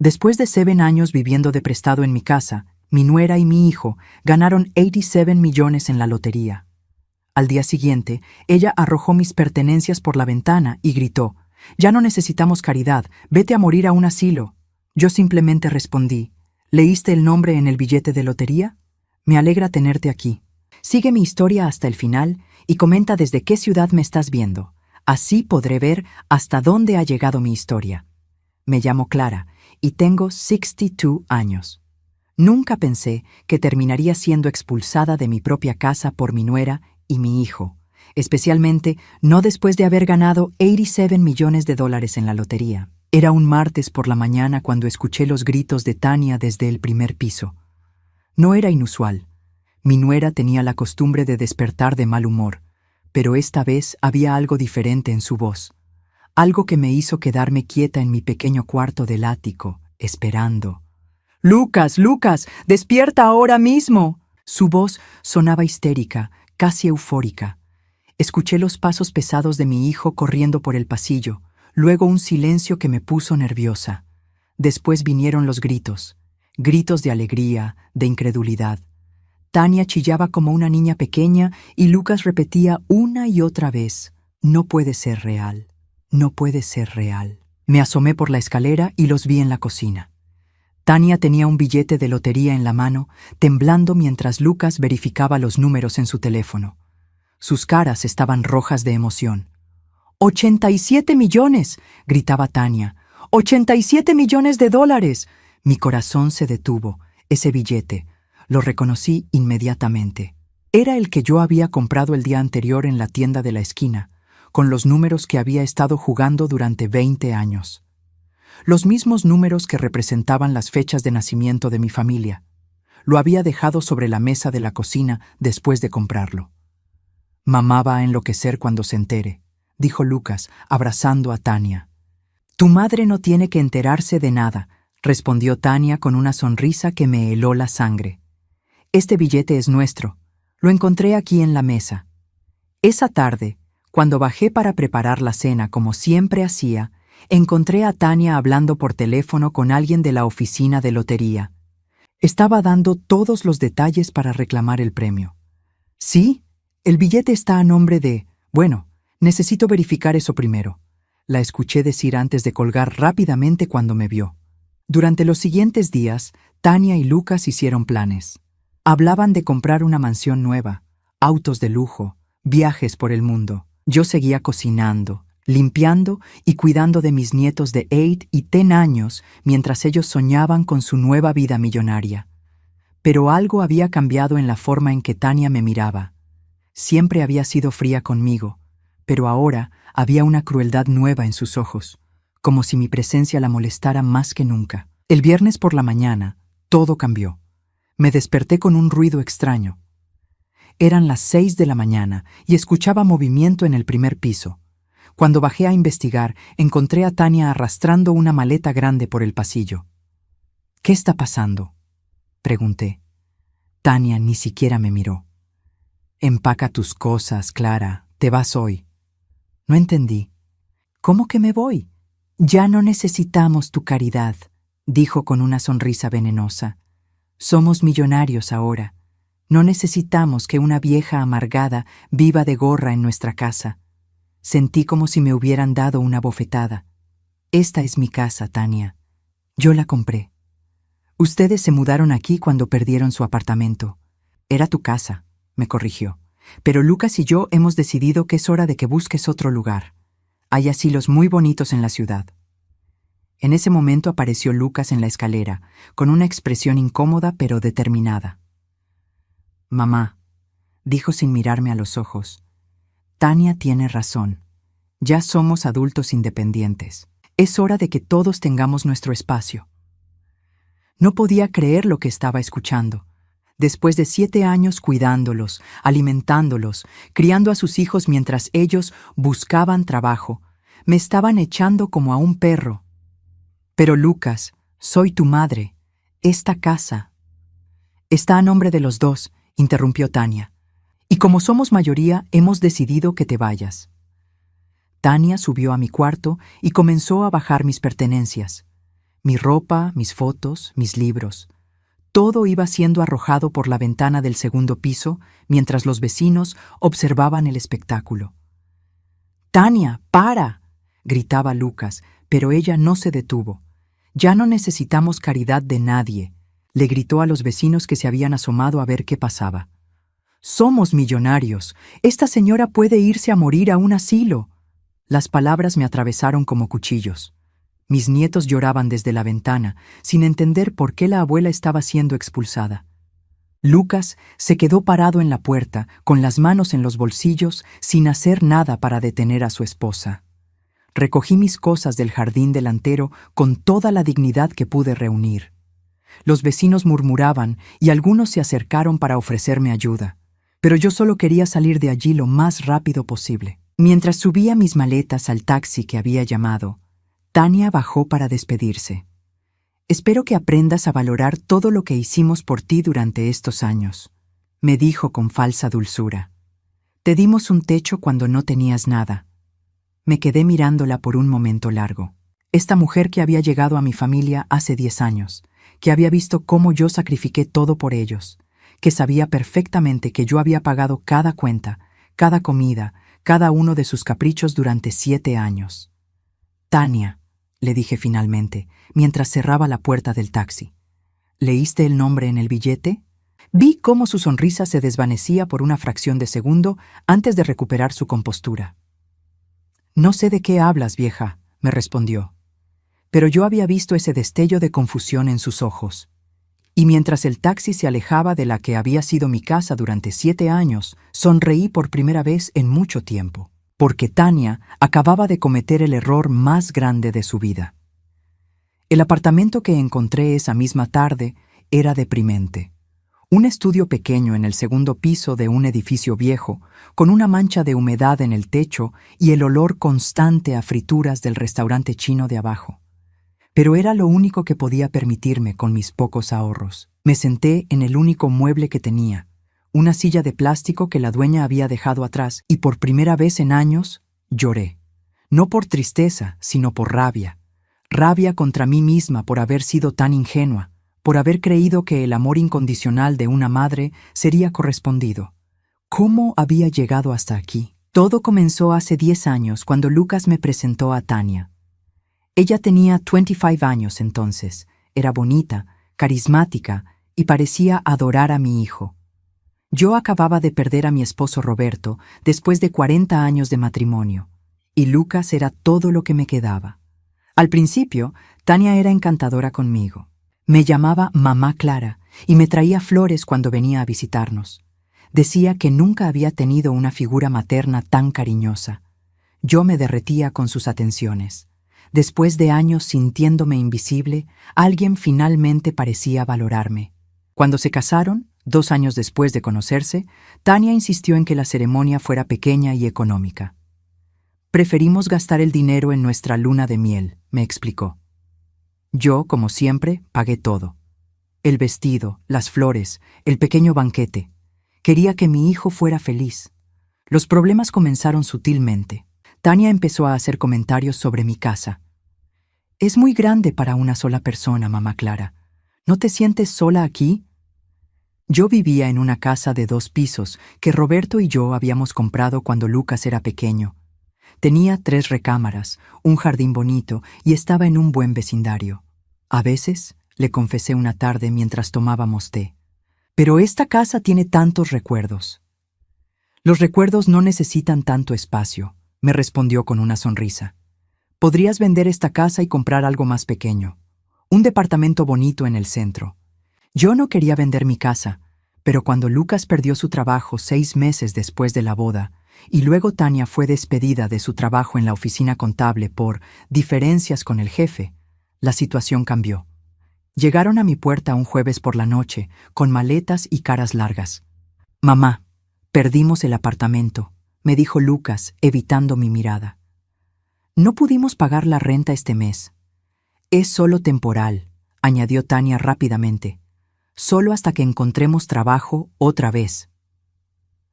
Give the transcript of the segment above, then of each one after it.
Después de 7 años viviendo de prestado en mi casa, mi nuera y mi hijo ganaron 87 millones en la lotería. Al día siguiente, ella arrojó mis pertenencias por la ventana y gritó: «Ya no necesitamos caridad, vete a morir a un asilo». Yo simplemente respondí: «¿Leíste el nombre en el billete de lotería? Me alegra tenerte aquí. Sigue mi historia hasta el final y comenta desde qué ciudad me estás viendo. Así podré ver hasta dónde ha llegado mi historia. Me llamo Clara y tengo 62 años. Nunca pensé que terminaría siendo expulsada de mi propia casa por mi nuera y mi hijo, especialmente no después de haber ganado 87 millones de dólares en la lotería». Era un martes por la mañana cuando escuché los gritos de Tania desde el primer piso. No era inusual. Mi nuera tenía la costumbre de despertar de mal humor, pero esta vez había algo diferente en su voz, algo que me hizo quedarme quieta en mi pequeño cuarto del ático, esperando. «Lucas, Lucas, despierta ahora mismo». Su voz sonaba histérica, casi eufórica. Escuché los pasos pesados de mi hijo corriendo por el pasillo, luego un silencio que me puso nerviosa. Después vinieron los gritos, gritos de alegría, de incredulidad. Tania chillaba como una niña pequeña y Lucas repetía una y otra vez: «No puede ser real, no puede ser real». Me asomé por la escalera y los vi en la cocina. Tania tenía un billete de lotería en la mano, temblando mientras Lucas verificaba los números en su teléfono. Sus caras estaban rojas de emoción. «¡87 millones!», gritaba Tania. «¡87 millones de dólares!». Mi corazón se detuvo. Ese billete. Lo reconocí inmediatamente. Era el que yo había comprado el día anterior en la tienda de la esquina, con los números que había estado jugando durante 20 años. Los mismos números que representaban las fechas de nacimiento de mi familia. Lo había dejado sobre la mesa de la cocina después de comprarlo. «Mamá va a enloquecer cuando se entere», dijo Lucas, abrazando a Tania. «Tu madre no tiene que enterarse de nada», respondió Tania con una sonrisa que me heló la sangre. «Este billete es nuestro. Lo encontré aquí en la mesa». Esa tarde, cuando bajé para preparar la cena como siempre hacía, encontré a Tania hablando por teléfono con alguien de la oficina de lotería. Estaba dando todos los detalles para reclamar el premio. «Sí, el billete está a nombre de... Bueno, necesito verificar eso primero», la escuché decir antes de colgar rápidamente cuando me vio. Durante los siguientes días, Tania y Lucas hicieron planes. Hablaban de comprar una mansión nueva, autos de lujo, viajes por el mundo. Yo seguía cocinando, limpiando y cuidando de mis nietos de 8 y 10 años mientras ellos soñaban con su nueva vida millonaria. Pero algo había cambiado en la forma en que Tania me miraba. Siempre había sido fría conmigo, pero ahora había una crueldad nueva en sus ojos, como si mi presencia la molestara más que nunca. El viernes por la mañana, todo cambió. Me desperté con un ruido extraño. Eran las 6 de la mañana y escuchaba movimiento en el primer piso. Cuando bajé a investigar, encontré a Tania arrastrando una maleta grande por el pasillo. «¿Qué está pasando?», pregunté. Tania ni siquiera me miró. «Empaca tus cosas, Clara, te vas hoy». No entendí. «¿Cómo que me voy?». «Ya no necesitamos tu caridad», dijo con una sonrisa venenosa. «Somos millonarios ahora. No necesitamos que una vieja amargada viva de gorra en nuestra casa». Sentí como si me hubieran dado una bofetada. «Esta es mi casa, Tania. Yo la compré. Ustedes se mudaron aquí cuando perdieron su apartamento. Era tu casa», me corrigió. «Pero Lucas y yo hemos decidido que es hora de que busques otro lugar. Hay asilos muy bonitos en la ciudad». En ese momento apareció Lucas en la escalera, con una expresión incómoda pero determinada. «Mamá», dijo sin mirarme a los ojos, «Tania tiene razón. Ya somos adultos independientes. Es hora de que todos tengamos nuestro espacio». No podía creer lo que estaba escuchando. Después de 7 años cuidándolos, alimentándolos, criando a sus hijos mientras ellos buscaban trabajo, me estaban echando como a un perro. «Pero Lucas, soy tu madre. Esta casa...» «Está a nombre de los dos», interrumpió Tania. «Y como somos mayoría, hemos decidido que te vayas». Tania subió a mi cuarto y comenzó a bajar mis pertenencias. Mi ropa, mis fotos, mis libros. Todo iba siendo arrojado por la ventana del segundo piso mientras los vecinos observaban el espectáculo. «¡Tania, para!», gritaba Lucas, pero ella no se detuvo. «Ya no necesitamos caridad de nadie», le gritó a los vecinos que se habían asomado a ver qué pasaba. «Somos millonarios. Esta señora puede irse a morir a un asilo». Las palabras me atravesaron como cuchillos. Mis nietos lloraban desde la ventana, sin entender por qué la abuela estaba siendo expulsada. Lucas se quedó parado en la puerta, con las manos en los bolsillos, sin hacer nada para detener a su esposa. Recogí mis cosas del jardín delantero con toda la dignidad que pude reunir. Los vecinos murmuraban y algunos se acercaron para ofrecerme ayuda, pero yo solo quería salir de allí lo más rápido posible. Mientras subía mis maletas al taxi que había llamado, Tania bajó para despedirse. «Espero que aprendas a valorar todo lo que hicimos por ti durante estos años», me dijo con falsa dulzura. «Te dimos un techo cuando no tenías nada». Me quedé mirándola por un momento largo. Esta mujer que había llegado a mi familia hace 10 años, que había visto cómo yo sacrifiqué todo por ellos, que sabía perfectamente que yo había pagado cada cuenta, cada comida, cada uno de sus caprichos durante 7 años. «Tania», le dije finalmente, mientras cerraba la puerta del taxi. «¿Leíste el nombre en el billete?». Vi cómo su sonrisa se desvanecía por una fracción de segundo antes de recuperar su compostura. «No sé de qué hablas, vieja», me respondió. Pero yo había visto ese destello de confusión en sus ojos. Y mientras el taxi se alejaba de la que había sido mi casa durante 7 años, sonreí por primera vez en mucho tiempo, porque Tania acababa de cometer el error más grande de su vida. El apartamento que encontré esa misma tarde era deprimente. Un estudio pequeño en el segundo piso de un edificio viejo, con una mancha de humedad en el techo y el olor constante a frituras del restaurante chino de abajo. Pero era lo único que podía permitirme con mis pocos ahorros. Me senté en el único mueble que tenía, una silla de plástico que la dueña había dejado atrás, y por primera vez en años lloré. No por tristeza, sino por rabia. Rabia contra mí misma por haber sido tan ingenua, por haber creído que el amor incondicional de una madre sería correspondido. ¿Cómo había llegado hasta aquí? Todo comenzó hace 10 años cuando Lucas me presentó a Tania. Ella tenía 25 años entonces, era bonita, carismática y parecía adorar a mi hijo. Yo acababa de perder a mi esposo Roberto después de 40 años de matrimonio, y Lucas era todo lo que me quedaba. Al principio, Tania era encantadora conmigo. Me llamaba Mamá Clara y me traía flores cuando venía a visitarnos. Decía que nunca había tenido una figura materna tan cariñosa. Yo me derretía con sus atenciones. Después de años sintiéndome invisible, alguien finalmente parecía valorarme. Cuando se casaron, 2 años después de conocerse, Tania insistió en que la ceremonia fuera pequeña y económica. «Preferimos gastar el dinero en nuestra luna de miel», me explicó. Yo, como siempre, pagué todo. El vestido, las flores, el pequeño banquete. Quería que mi hijo fuera feliz. Los problemas comenzaron sutilmente. Tania empezó a hacer comentarios sobre mi casa. «Es muy grande para una sola persona, mamá Clara. ¿No te sientes sola aquí?». Yo vivía en una casa de 2 pisos que Roberto y yo habíamos comprado cuando Lucas era pequeño. Tenía 3 recámaras, un jardín bonito y estaba en un buen vecindario. A veces, le confesé una tarde mientras tomábamos té, «pero esta casa tiene tantos recuerdos». «Los recuerdos no necesitan tanto espacio», me respondió con una sonrisa. «Podrías vender esta casa y comprar algo más pequeño, un departamento bonito en el centro». Yo no quería vender mi casa, pero cuando Lucas perdió su trabajo 6 meses después de la boda, y luego Tania fue despedida de su trabajo en la oficina contable por diferencias con el jefe, la situación cambió. Llegaron a mi puerta un jueves por la noche, con maletas y caras largas. «Mamá, perdimos el apartamento», me dijo Lucas, evitando mi mirada. «No pudimos pagar la renta este mes». «Es solo temporal», añadió Tania rápidamente. «Solo hasta que encontremos trabajo otra vez».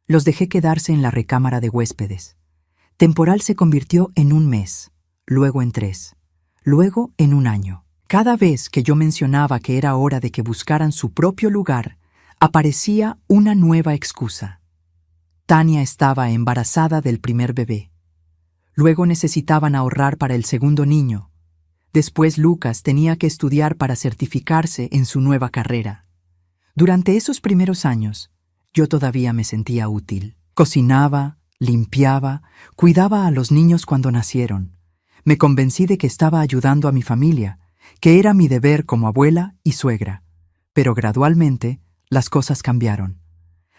Los dejé quedarse en la recámara de huéspedes. Temporal se convirtió en 1 mes, luego en 3, luego en 1 año. Cada vez que yo mencionaba que era hora de que buscaran su propio lugar, aparecía una nueva excusa. Tania estaba embarazada del primer bebé. Luego necesitaban ahorrar para el segundo niño. Después Lucas tenía que estudiar para certificarse en su nueva carrera. Durante esos primeros años, yo todavía me sentía útil. Cocinaba, limpiaba, cuidaba a los niños cuando nacieron. Me convencí de que estaba ayudando a mi familia, que era mi deber como abuela y suegra. Pero gradualmente, las cosas cambiaron.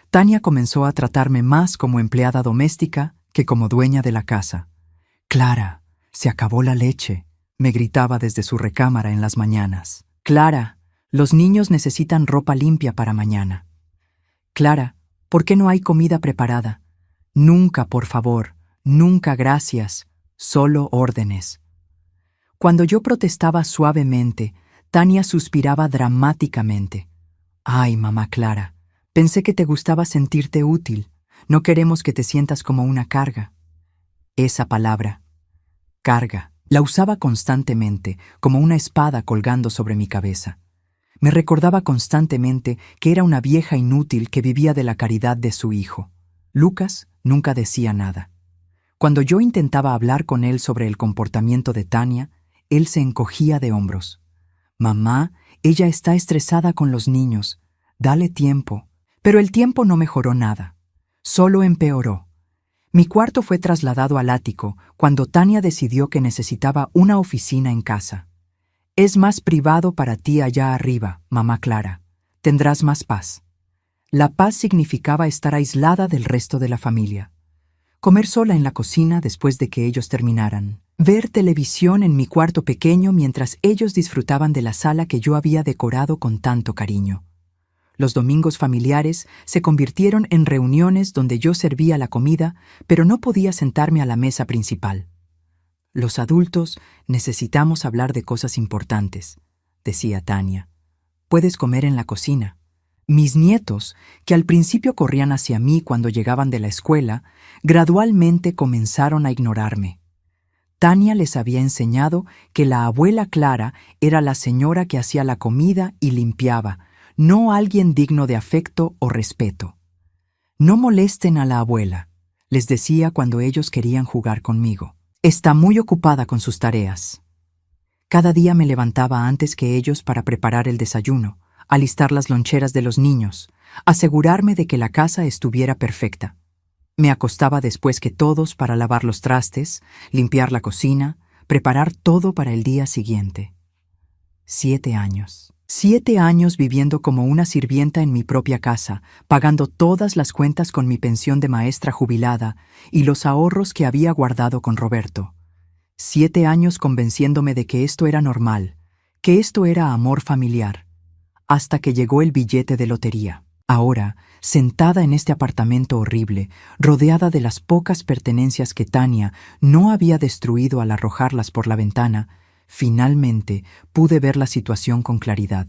Tania comenzó a tratarme más como empleada doméstica que como dueña de la casa. «Clara, se acabó la leche», me gritaba desde su recámara en las mañanas. «Clara, los niños necesitan ropa limpia para mañana». «Clara, ¿por qué no hay comida preparada?» «Nunca, por favor, nunca gracias, solo órdenes». Cuando yo protestaba suavemente, Tania suspiraba dramáticamente. «Ay, mamá Clara, pensé que te gustaba sentirte útil. No queremos que te sientas como una carga». Esa palabra, carga, la usaba constantemente, como una espada colgando sobre mi cabeza. Me recordaba constantemente que era una vieja inútil que vivía de la caridad de su hijo. Lucas nunca decía nada. Cuando yo intentaba hablar con él sobre el comportamiento de Tania, él se encogía de hombros. «Mamá, ella está estresada con los niños. Dale tiempo». Pero el tiempo no mejoró nada. Solo empeoró. Mi cuarto fue trasladado al ático cuando Tania decidió que necesitaba una oficina en casa. «Es más privado para ti allá arriba, mamá Clara. Tendrás más paz». La paz significaba estar aislada del resto de la familia. Comer sola en la cocina después de que ellos terminaran. Ver televisión en mi cuarto pequeño mientras ellos disfrutaban de la sala que yo había decorado con tanto cariño. Los domingos familiares se convirtieron en reuniones donde yo servía la comida, pero no podía sentarme a la mesa principal. «Los adultos necesitamos hablar de cosas importantes», decía Tania. «Puedes comer en la cocina». Mis nietos, que al principio corrían hacia mí cuando llegaban de la escuela, gradualmente comenzaron a ignorarme. Tania les había enseñado que la abuela Clara era la señora que hacía la comida y limpiaba, no alguien digno de afecto o respeto. «No molesten a la abuela», les decía cuando ellos querían jugar conmigo. «Está muy ocupada con sus tareas». Cada día me levantaba antes que ellos para preparar el desayuno, alistar las loncheras de los niños, asegurarme de que la casa estuviera perfecta. Me acostaba después que todos para lavar los trastes, limpiar la cocina, preparar todo para el día siguiente. 7 años. 7 años viviendo como una sirvienta en mi propia casa, pagando todas las cuentas con mi pensión de maestra jubilada y los ahorros que había guardado con Roberto. 7 años convenciéndome de que esto era normal, que esto era amor familiar, hasta que llegó el billete de lotería. Ahora, sentada en este apartamento horrible, rodeada de las pocas pertenencias que Tania no había destruido al arrojarlas por la ventana, finalmente pude ver la situación con claridad.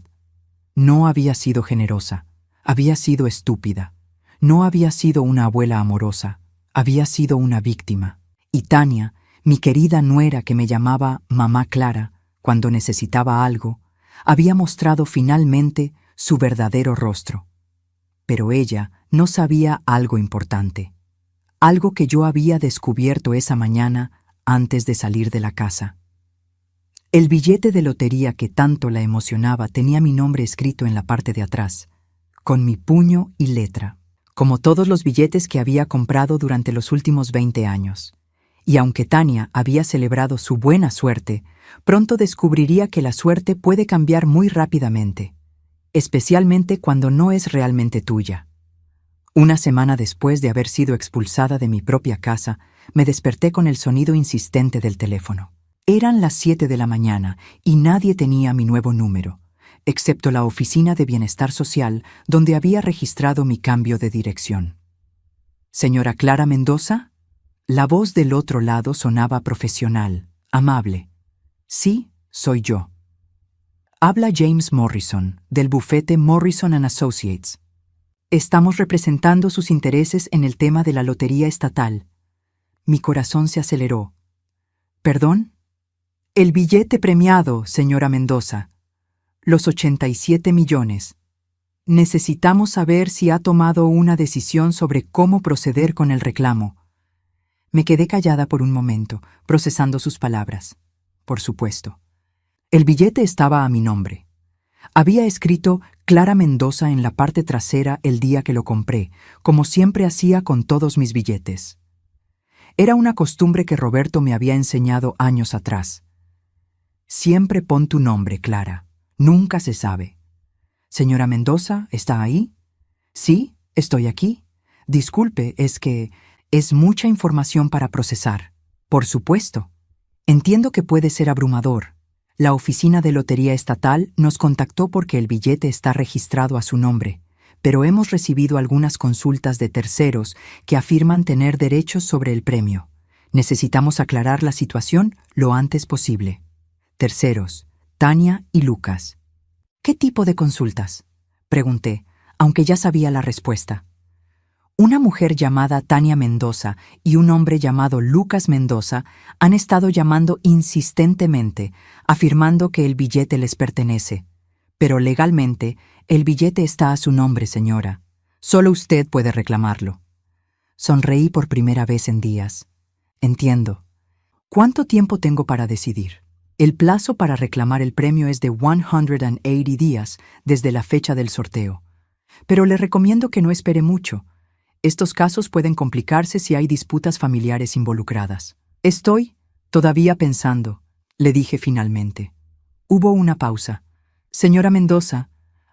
No había sido generosa, había sido estúpida. No había sido una abuela amorosa, había sido una víctima. Y Tania, mi querida nuera que me llamaba mamá Clara cuando necesitaba algo, había mostrado finalmente su verdadero rostro. Pero ella no sabía algo importante, algo que yo había descubierto esa mañana antes de salir de la casa. El billete de lotería que tanto la emocionaba tenía mi nombre escrito en la parte de atrás, con mi puño y letra, como todos los billetes que había comprado durante los últimos 20 años. Y aunque Tania había celebrado su buena suerte, pronto descubriría que la suerte puede cambiar muy rápidamente, especialmente cuando no es realmente tuya. Una semana después de haber sido expulsada de mi propia casa, me desperté con el sonido insistente del teléfono. Eran las 7 de la mañana y nadie tenía mi nuevo número, excepto la oficina de bienestar social donde había registrado mi cambio de dirección. «¿Señora Clara Mendoza?» La voz del otro lado sonaba profesional, amable. «Sí, soy yo». «Habla James Morrison, del bufete Morrison & Associates. Estamos representando sus intereses en el tema de la lotería estatal». Mi corazón se aceleró. «¿Perdón? El billete premiado, señora Mendoza. Los 87 millones. Necesitamos saber si ha tomado una decisión sobre cómo proceder con el reclamo. Me quedé callada por un momento, procesando sus palabras. Por supuesto. El billete estaba a mi nombre. Había escrito Clara Mendoza en la parte trasera el día que lo compré, como siempre hacía con todos mis billetes. Era una costumbre que Roberto me había enseñado años atrás. Siempre pon tu nombre, Clara. Nunca se sabe. Señora Mendoza, ¿está ahí? Sí, estoy aquí. Disculpe, es que es mucha información para procesar. Por supuesto. Entiendo que puede ser abrumador. La Oficina de Lotería Estatal nos contactó porque el billete está registrado a su nombre, pero hemos recibido algunas consultas de terceros que afirman tener derechos sobre el premio. Necesitamos aclarar la situación lo antes posible. Terceros, Tania y Lucas. ¿Qué tipo de consultas?, pregunté, aunque ya sabía la respuesta. Una mujer llamada Tania Mendoza y un hombre llamado Lucas Mendoza han estado llamando insistentemente, afirmando que el billete les pertenece. Pero legalmente, el billete está a su nombre, señora. Solo usted puede reclamarlo. Sonreí por primera vez en días. Entiendo. ¿Cuánto tiempo tengo para decidir? El plazo para reclamar el premio es de 180 días desde la fecha del sorteo. Pero le recomiendo que no espere mucho. Estos casos pueden complicarse si hay disputas familiares involucradas. Estoy todavía pensando, le dije finalmente. Hubo una pausa. Señora Mendoza,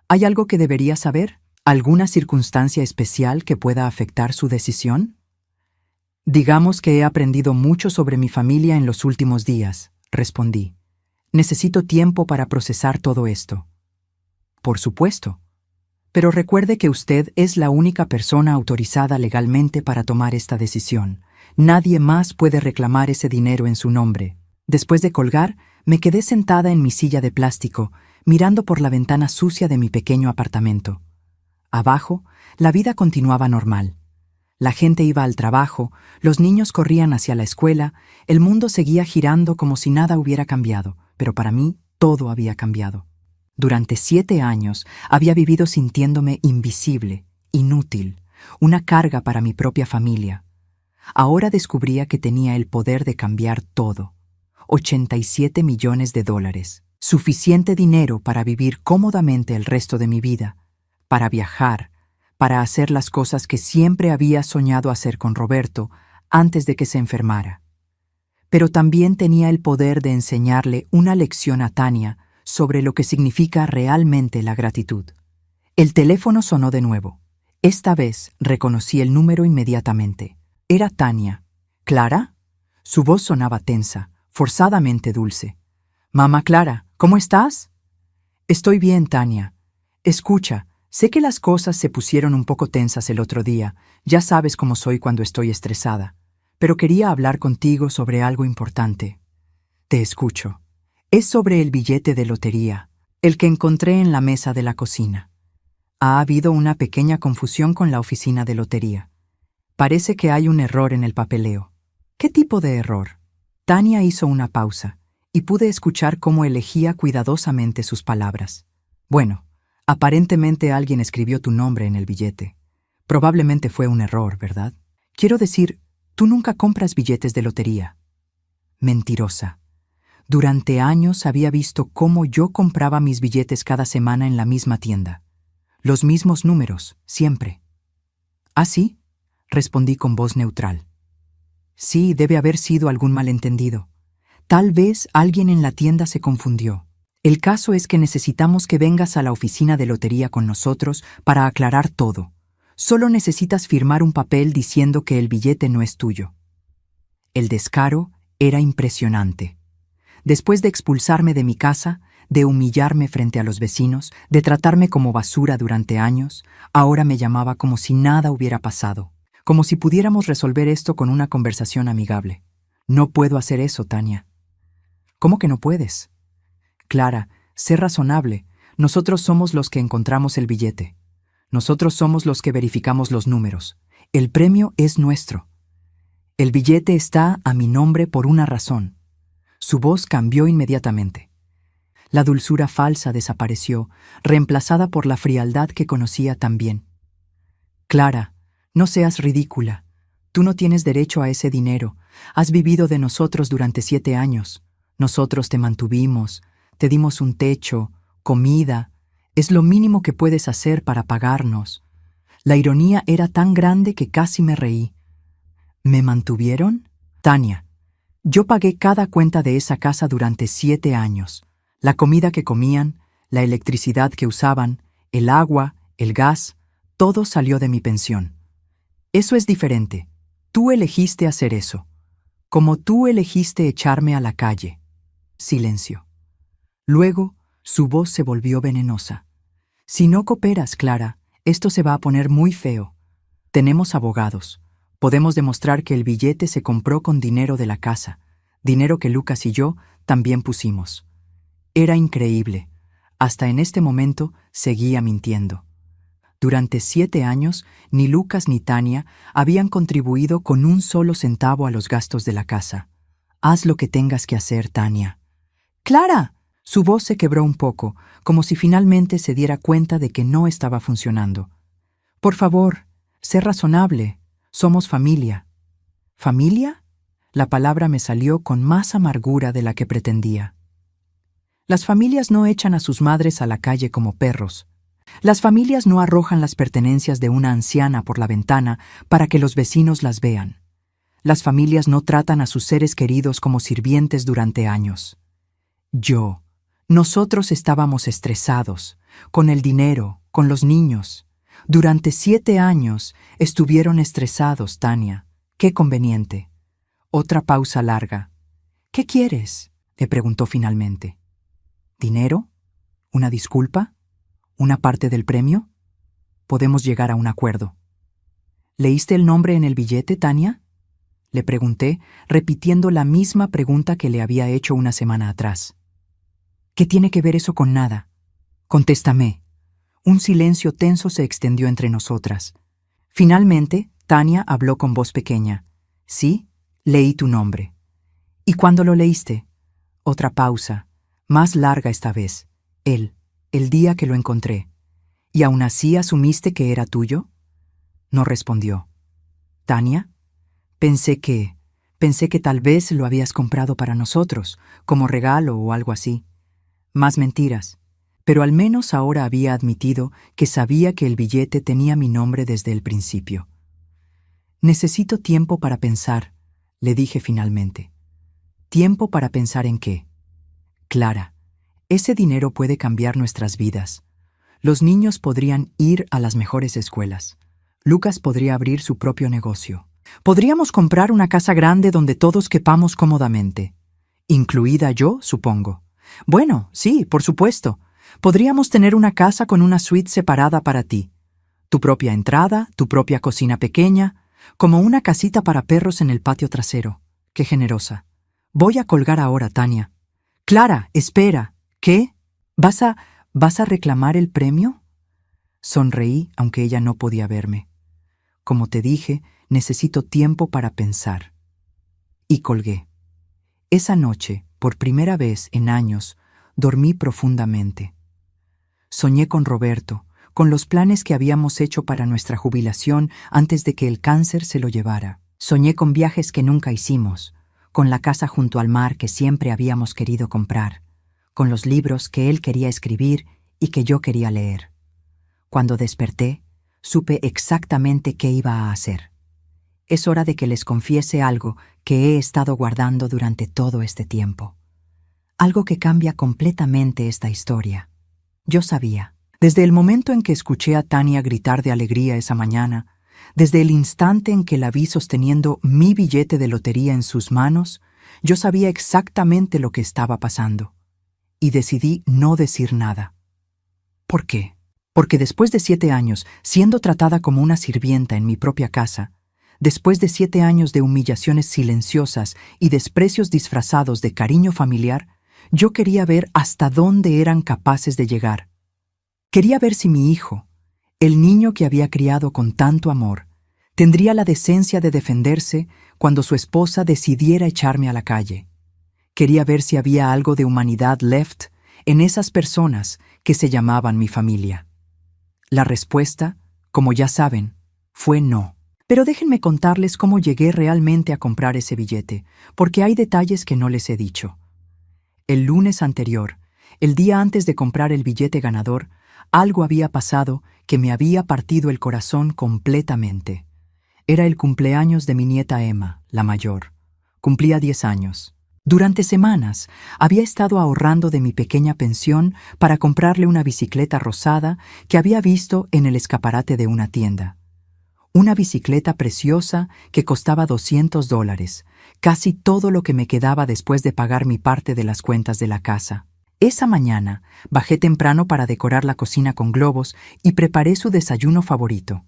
¿hay algo que debería saber? ¿Alguna circunstancia especial que pueda afectar su decisión? Digamos que he aprendido mucho sobre mi familia en los últimos días, respondí. Necesito tiempo para procesar todo esto. Por supuesto. Pero recuerde que usted es la única persona autorizada legalmente para tomar esta decisión. Nadie más puede reclamar ese dinero en su nombre. Después de colgar, me quedé sentada en mi silla de plástico, mirando por la ventana sucia de mi pequeño apartamento. Abajo, la vida continuaba normal. La gente iba al trabajo, los niños corrían hacia la escuela, el mundo seguía girando como si nada hubiera cambiado, pero para mí todo había cambiado. Durante 7 años había vivido sintiéndome invisible, inútil, una carga para mi propia familia. Ahora descubría que tenía el poder de cambiar todo. 87 millones de dólares, suficiente dinero para vivir cómodamente el resto de mi vida, para viajar, para hacer las cosas que siempre había soñado hacer con Roberto antes de que se enfermara. Pero también tenía el poder de enseñarle una lección a Tania sobre lo que significa realmente la gratitud. El teléfono sonó de nuevo. Esta vez reconocí el número inmediatamente. Era Tania. ¿Clara? Su voz sonaba tensa, forzadamente dulce. «Mamá Clara, ¿cómo estás?» «Estoy bien, Tania. Escucha, sé que las cosas se pusieron un poco tensas el otro día. Ya sabes cómo soy cuando estoy estresada. Pero quería hablar contigo sobre algo importante». «Te escucho». «Es sobre el billete de lotería, el que encontré en la mesa de la cocina. Ha habido una pequeña confusión con la oficina de lotería. Parece que hay un error en el papeleo». «¿Qué tipo de error?» Tania hizo una pausa, y pude escuchar cómo elegía cuidadosamente sus palabras. «Bueno, aparentemente alguien escribió tu nombre en el billete. Probablemente fue un error, ¿verdad? Quiero decir, tú nunca compras billetes de lotería». Mentirosa. Durante años había visto cómo yo compraba mis billetes cada semana en la misma tienda. Los mismos números, siempre. «¿Ah, sí?», respondí con voz neutral. «Sí, debe haber sido algún malentendido. Tal vez alguien en la tienda se confundió. El caso es que necesitamos que vengas a la oficina de lotería con nosotros para aclarar todo. Solo necesitas firmar un papel diciendo que el billete no es tuyo». El descaro era impresionante. Después de expulsarme de mi casa, de humillarme frente a los vecinos, de tratarme como basura durante años, ahora me llamaba como si nada hubiera pasado, como si pudiéramos resolver esto con una conversación amigable. «No puedo hacer eso, Tania». «¿Cómo que no puedes?» «Clara, sé razonable. Nosotros somos los que encontramos el billete. Nosotros somos los que verificamos los números. El premio es nuestro. El billete está a mi nombre por una razón. Su voz cambió inmediatamente. La dulzura falsa desapareció, reemplazada por la frialdad que conocía tan bien. Clara, no seas ridícula. Tú no tienes derecho a ese dinero. Has vivido de nosotros durante 7 años. Nosotros te mantuvimos, te dimos un techo, comida. Es lo mínimo que puedes hacer para pagarnos. La ironía era tan grande que casi me reí. ¿Me mantuvieron? Tania, yo pagué cada cuenta de esa casa durante 7 años. La comida que comían, la electricidad que usaban, el agua, el gas, todo salió de mi pensión. Eso es diferente. Tú elegiste hacer eso. Como tú elegiste echarme a la calle. Silencio. Luego, su voz se volvió venenosa. Si no cooperas, Clara, esto se va a poner muy feo. Tenemos abogados. Podemos demostrar que el billete se compró con dinero de la casa, dinero que Lucas y yo también pusimos. Era increíble. Hasta en este momento seguía mintiendo. Durante 7 años, ni Lucas ni Tania habían contribuido con un solo centavo a los gastos de la casa. Haz lo que tengas que hacer, Tania. ¡Clara! Su voz se quebró un poco, como si finalmente se diera cuenta de que no estaba funcionando. Por favor, sé razonable. Somos familia. ¿Familia? La palabra me salió con más amargura de la que pretendía. Las familias no echan a sus madres a la calle como perros. Las familias no arrojan las pertenencias de una anciana por la ventana para que los vecinos las vean. Las familias no tratan a sus seres queridos como sirvientes durante años. Nosotros estábamos estresados, con el dinero, con los niños. Durante 7 años estuvieron estresados, Tania. Qué conveniente. Otra pausa larga. ¿Qué quieres?, le preguntó finalmente. ¿Dinero? ¿Una disculpa? ¿Una parte del premio? Podemos llegar a un acuerdo. ¿Leíste el nombre en el billete, Tania?, le pregunté, repitiendo la misma pregunta que le había hecho una semana atrás. ¿Qué tiene que ver eso con nada? Contéstame. Un silencio tenso se extendió entre nosotras. Finalmente, Tania habló con voz pequeña. Sí, leí tu nombre. ¿Y cuándo lo leíste? Otra pausa, más larga esta vez. El día que lo encontré. ¿Y aún así asumiste que era tuyo? No respondió. ¿Tania? Pensé que tal vez lo habías comprado para nosotros, como regalo o algo así. Más mentiras. Pero al menos ahora había admitido que sabía que el billete tenía mi nombre desde el principio. Necesito tiempo para pensar, le dije finalmente. ¿Tiempo para pensar en qué? Clara, ese dinero puede cambiar nuestras vidas. Los niños podrían ir a las mejores escuelas. Lucas podría abrir su propio negocio. Podríamos comprar una casa grande donde todos quepamos cómodamente. Incluida yo, supongo. Bueno, sí, por supuesto. Podríamos tener una casa con una suite separada para ti. Tu propia entrada, tu propia cocina pequeña, como una casita para perros en el patio trasero. Qué generosa. Voy a colgar ahora, Tania. Clara, espera. ¿Qué? ¿Vas a reclamar el premio? Sonreí, aunque ella no podía verme. Como te dije, necesito tiempo para pensar. Y colgué. Esa noche, por primera vez en años, dormí profundamente. Soñé con Roberto, con los planes que habíamos hecho para nuestra jubilación antes de que el cáncer se lo llevara. Soñé con viajes que nunca hicimos, con la casa junto al mar que siempre habíamos querido comprar, con los libros que él quería escribir y que yo quería leer. Cuando desperté, supe exactamente qué iba a hacer. Es hora de que les confiese algo que he estado guardando durante todo este tiempo. Algo que cambia completamente esta historia. Yo sabía, desde el momento en que escuché a Tania gritar de alegría esa mañana, desde el instante en que la vi sosteniendo mi billete de lotería en sus manos, yo sabía exactamente lo que estaba pasando. Y decidí no decir nada. ¿Por qué? Porque después de 7 años, siendo tratada como una sirvienta en mi propia casa, después de 7 años de humillaciones silenciosas y desprecios disfrazados de cariño familiar, yo quería ver hasta dónde eran capaces de llegar. Quería ver si mi hijo, el niño que había criado con tanto amor, tendría la decencia de defenderse cuando su esposa decidiera echarme a la calle. Quería ver si había algo de humanidad left en esas personas que se llamaban mi familia. La respuesta, como ya saben, fue no. Pero déjenme contarles cómo llegué realmente a comprar ese billete, porque hay detalles que no les he dicho. El lunes anterior, el día antes de comprar el billete ganador, algo había pasado que me había partido el corazón completamente. Era el cumpleaños de mi nieta Emma, la mayor. Cumplía 10 años. Durante semanas había estado ahorrando de mi pequeña pensión para comprarle una bicicleta rosada que había visto en el escaparate de una tienda. Una bicicleta preciosa que costaba $200, casi todo lo que me quedaba después de pagar mi parte de las cuentas de la casa. Esa mañana bajé temprano para decorar la cocina con globos y preparé su desayuno favorito: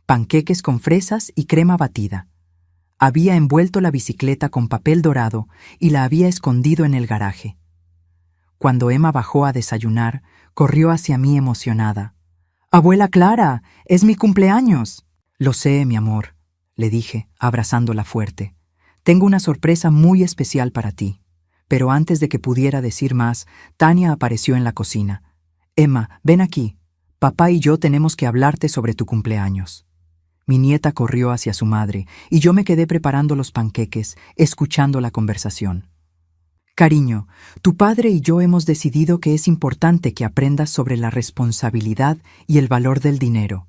panqueques con fresas y crema batida. Había envuelto la bicicleta con papel dorado y la había escondido en el garaje. Cuando Emma bajó a desayunar, corrió hacia mí emocionada. «¡Abuela Clara! ¡Es mi cumpleaños!». «Lo sé, mi amor», le dije, abrazándola fuerte. «Tengo una sorpresa muy especial para ti». Pero antes de que pudiera decir más, Tania apareció en la cocina. «Emma, ven aquí. Papá y yo tenemos que hablarte sobre tu cumpleaños». Mi nieta corrió hacia su madre y yo me quedé preparando los panqueques, escuchando la conversación. «Cariño, tu padre y yo hemos decidido que es importante que aprendas sobre la responsabilidad y el valor del dinero»,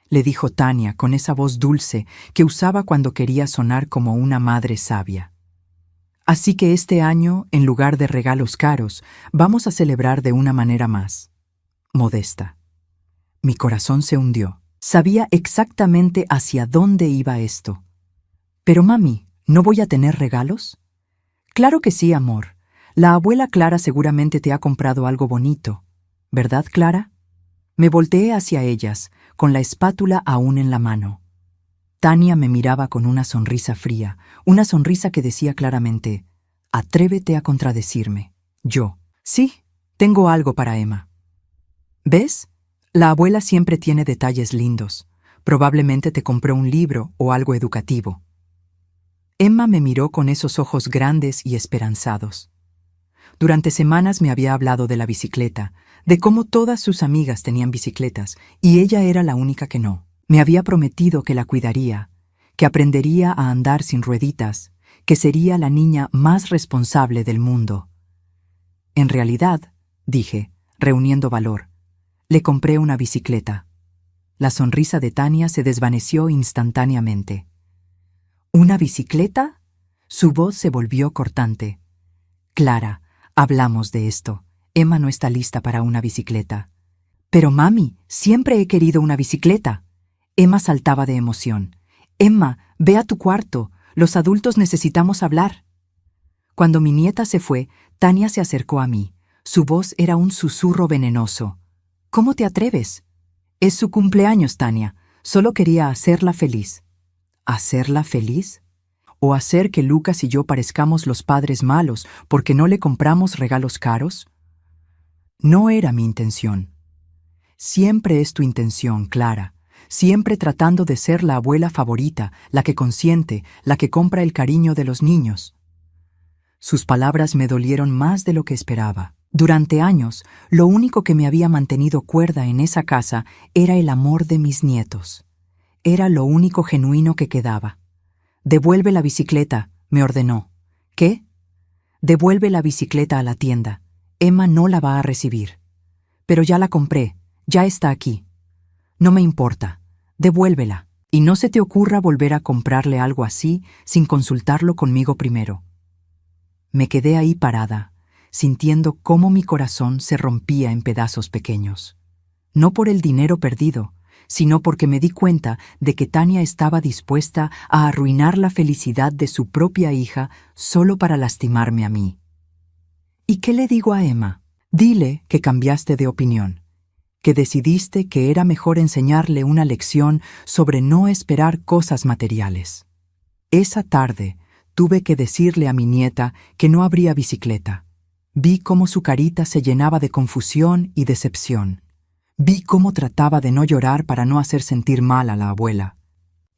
le dijo Tania con esa voz dulce que usaba cuando quería sonar como una madre sabia. «Así que este año, en lugar de regalos caros, vamos a celebrar de una manera más modesta». Mi corazón se hundió. Sabía exactamente hacia dónde iba esto. «Pero mami, ¿no voy a tener regalos?». «Claro que sí, amor. La abuela Clara seguramente te ha comprado algo bonito. ¿Verdad, Clara?». Me volteé hacia ellas, con la espátula aún en la mano. Tania me miraba con una sonrisa fría, una sonrisa que decía claramente: «Atrévete a contradecirme». Yo: «Sí, tengo algo para Emma». «¿Ves? La abuela siempre tiene detalles lindos. Probablemente te compró un libro o algo educativo». Emma me miró con esos ojos grandes y esperanzados. Durante semanas me había hablado de la bicicleta, de cómo todas sus amigas tenían bicicletas y ella era la única que no. Me había prometido que la cuidaría, que aprendería a andar sin rueditas, que sería la niña más responsable del mundo. «En realidad», dije, reuniendo valor, «le compré una bicicleta». La sonrisa de Tania se desvaneció instantáneamente. «¿Una bicicleta?». Su voz se volvió cortante. «Clara, hablamos de esto. Emma no está lista para una bicicleta». «Pero mami, siempre he querido una bicicleta». Emma saltaba de emoción. «Emma, ve a tu cuarto. Los adultos necesitamos hablar». Cuando mi nieta se fue, Tania se acercó a mí. Su voz era un susurro venenoso. «¿Cómo te atreves?». «Es su cumpleaños, Tania. Solo quería hacerla feliz». ¿Hacerla feliz? ¿O hacer que Lucas y yo parezcamos los padres malos porque no le compramos regalos caros? No era mi intención. Siempre es tu intención, Clara. Siempre tratando de ser la abuela favorita, la que consiente, la que compra el cariño de los niños. Sus palabras me dolieron más de lo que esperaba. Durante años, lo único que me había mantenido cuerda en esa casa era el amor de mis nietos. Era lo único genuino que quedaba. «Devuelve la bicicleta», me ordenó. «¿Qué?». «Devuelve la bicicleta a la tienda. Emma no la va a recibir». «Pero ya la compré. Ya está aquí». «No me importa. Devuélvela. Y no se te ocurra volver a comprarle algo así sin consultarlo conmigo primero». Me quedé ahí parada, sintiendo cómo mi corazón se rompía en pedazos pequeños. No por el dinero perdido, sino porque me di cuenta de que Tania estaba dispuesta a arruinar la felicidad de su propia hija solo para lastimarme a mí. ¿Y qué le digo a Emma? Dile que cambiaste de opinión, que decidiste que era mejor enseñarle una lección sobre no esperar cosas materiales. Esa tarde tuve que decirle a mi nieta que no habría bicicleta. Vi cómo su carita se llenaba de confusión y decepción. Vi cómo trataba de no llorar para no hacer sentir mal a la abuela.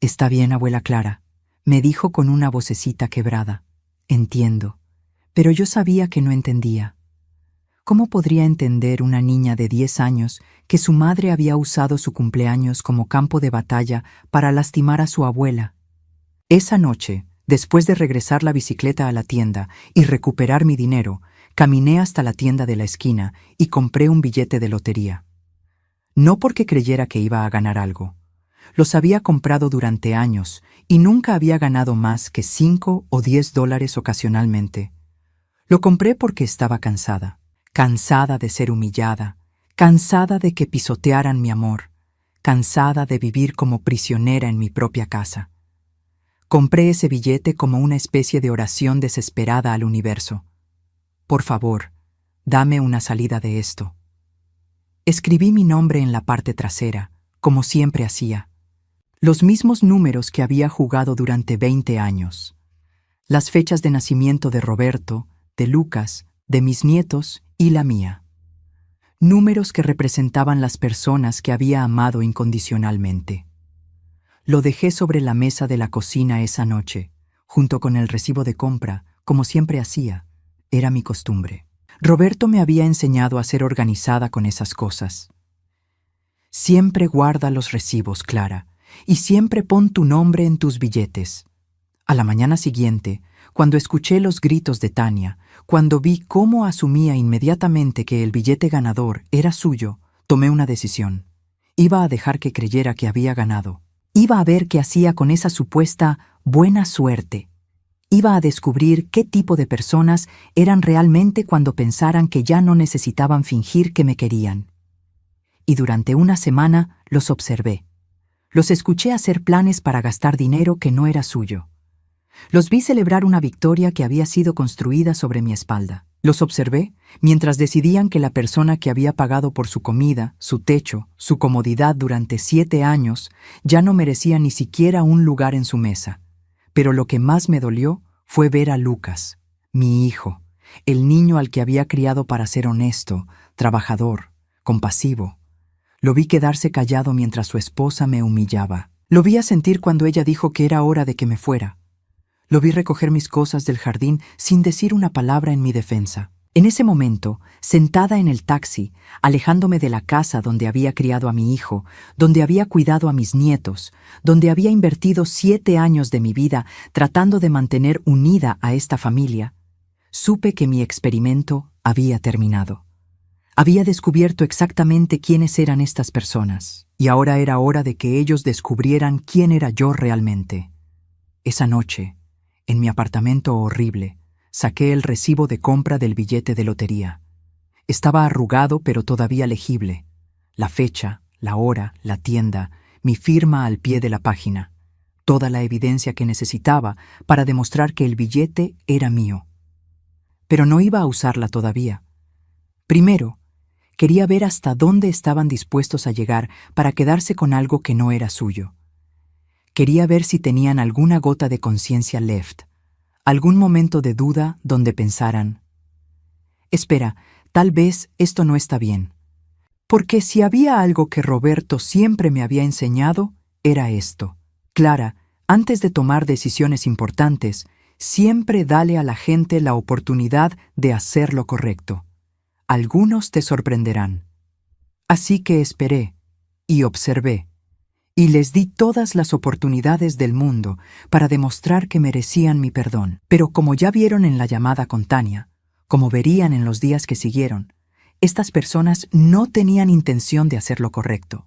«Está bien, abuela Clara», me dijo con una vocecita quebrada. «Entiendo. Pero yo sabía que no entendía. ¿Cómo podría entender una niña de 10 años que su madre había usado su cumpleaños como campo de batalla para lastimar a su abuela? Esa noche, después de regresar la bicicleta a la tienda y recuperar mi dinero, caminé hasta la tienda de la esquina y compré un billete de lotería. No porque creyera que iba a ganar algo. Los había comprado durante años y nunca había ganado más que $5 o $10 ocasionalmente. Lo compré porque estaba cansada. Cansada de ser humillada, cansada de que pisotearan mi amor, cansada de vivir como prisionera en mi propia casa. Compré ese billete como una especie de oración desesperada al universo. Por favor, dame una salida de esto. Escribí mi nombre en la parte trasera, como siempre hacía. Los mismos números que había jugado durante 20 años. Las fechas de nacimiento de Roberto, de Lucas, de mis nietos y la mía. Números que representaban las personas que había amado incondicionalmente. Lo dejé sobre la mesa de la cocina esa noche, junto con el recibo de compra, como siempre hacía. Era mi costumbre. Roberto me había enseñado a ser organizada con esas cosas. Siempre guarda los recibos, Clara, y siempre pon tu nombre en tus billetes. A la mañana siguiente, cuando escuché los gritos de Tania, cuando vi cómo asumía inmediatamente que el billete ganador era suyo, tomé una decisión. Iba a dejar que creyera que había ganado. Iba a ver qué hacía con esa supuesta buena suerte. Iba a descubrir qué tipo de personas eran realmente cuando pensaran que ya no necesitaban fingir que me querían. Y durante una semana los observé. Los escuché hacer planes para gastar dinero que no era suyo. Los vi celebrar una victoria que había sido construida sobre mi espalda. Los observé mientras decidían que la persona que había pagado por su comida, su techo, su comodidad durante 7 años, ya no merecía ni siquiera un lugar en su mesa. Pero lo que más me dolió fue ver a Lucas, mi hijo, el niño al que había criado para ser honesto, trabajador, compasivo. Lo vi quedarse callado mientras su esposa me humillaba. Lo vi asentir cuando ella dijo que era hora de que me fuera. Lo vi recoger mis cosas del jardín sin decir una palabra en mi defensa. En ese momento, sentada en el taxi, alejándome de la casa donde había criado a mi hijo, donde había cuidado a mis nietos, donde había invertido 7 años de mi vida tratando de mantener unida a esta familia, supe que mi experimento había terminado. Había descubierto exactamente quiénes eran estas personas, y ahora era hora de que ellos descubrieran quién era yo realmente. Esa noche, en mi apartamento horrible, saqué el recibo de compra del billete de lotería. Estaba arrugado pero todavía legible. La fecha, la hora, la tienda, mi firma al pie de la página. Toda la evidencia que necesitaba para demostrar que el billete era mío. Pero no iba a usarla todavía. Primero, quería ver hasta dónde estaban dispuestos a llegar para quedarse con algo que no era suyo. Quería ver si tenían alguna gota de conciencia left, algún momento de duda donde pensaran, espera, tal vez esto no está bien. Porque si había algo que Roberto siempre me había enseñado, era esto. Clara, antes de tomar decisiones importantes, siempre dale a la gente la oportunidad de hacer lo correcto. Algunos te sorprenderán. Así que esperé y observé. Y les di todas las oportunidades del mundo para demostrar que merecían mi perdón. Pero como ya vieron en la llamada con Tania, como verían en los días que siguieron, estas personas no tenían intención de hacer lo correcto.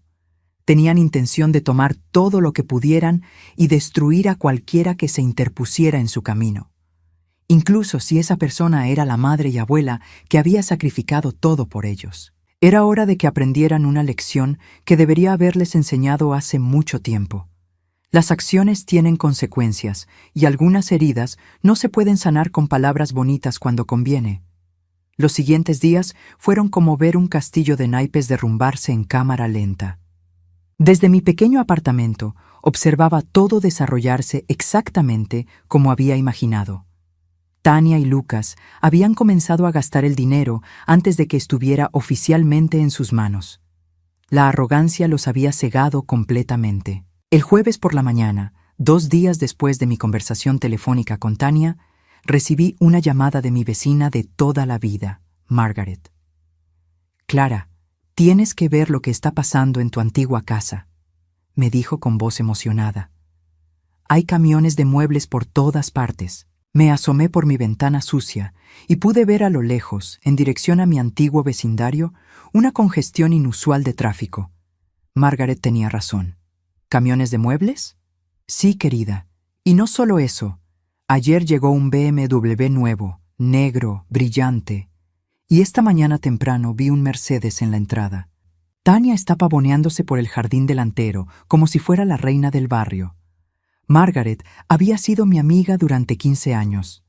Tenían intención de tomar todo lo que pudieran y destruir a cualquiera que se interpusiera en su camino. Incluso si esa persona era la madre y abuela que había sacrificado todo por ellos. Era hora de que aprendieran una lección que debería haberles enseñado hace mucho tiempo. Las acciones tienen consecuencias y algunas heridas no se pueden sanar con palabras bonitas cuando conviene. Los siguientes días fueron como ver un castillo de naipes derrumbarse en cámara lenta. Desde mi pequeño apartamento observaba todo desarrollarse exactamente como había imaginado. Tania y Lucas habían comenzado a gastar el dinero antes de que estuviera oficialmente en sus manos. La arrogancia los había cegado completamente. El jueves por la mañana, 2 días después de mi conversación telefónica con Tania, recibí una llamada de mi vecina de toda la vida, Margaret. Clara, tienes que ver lo que está pasando en tu antigua casa, me dijo con voz emocionada. Hay camiones de muebles por todas partes. Me asomé por mi ventana sucia y pude ver a lo lejos, en dirección a mi antiguo vecindario, una congestión inusual de tráfico. Margaret tenía razón. ¿Camiones de muebles? Sí, querida. Y no solo eso. Ayer llegó un BMW nuevo, negro, brillante. Y esta mañana temprano vi un Mercedes en la entrada. Tania está pavoneándose por el jardín delantero, como si fuera la reina del barrio. Margaret había sido mi amiga durante 15 años.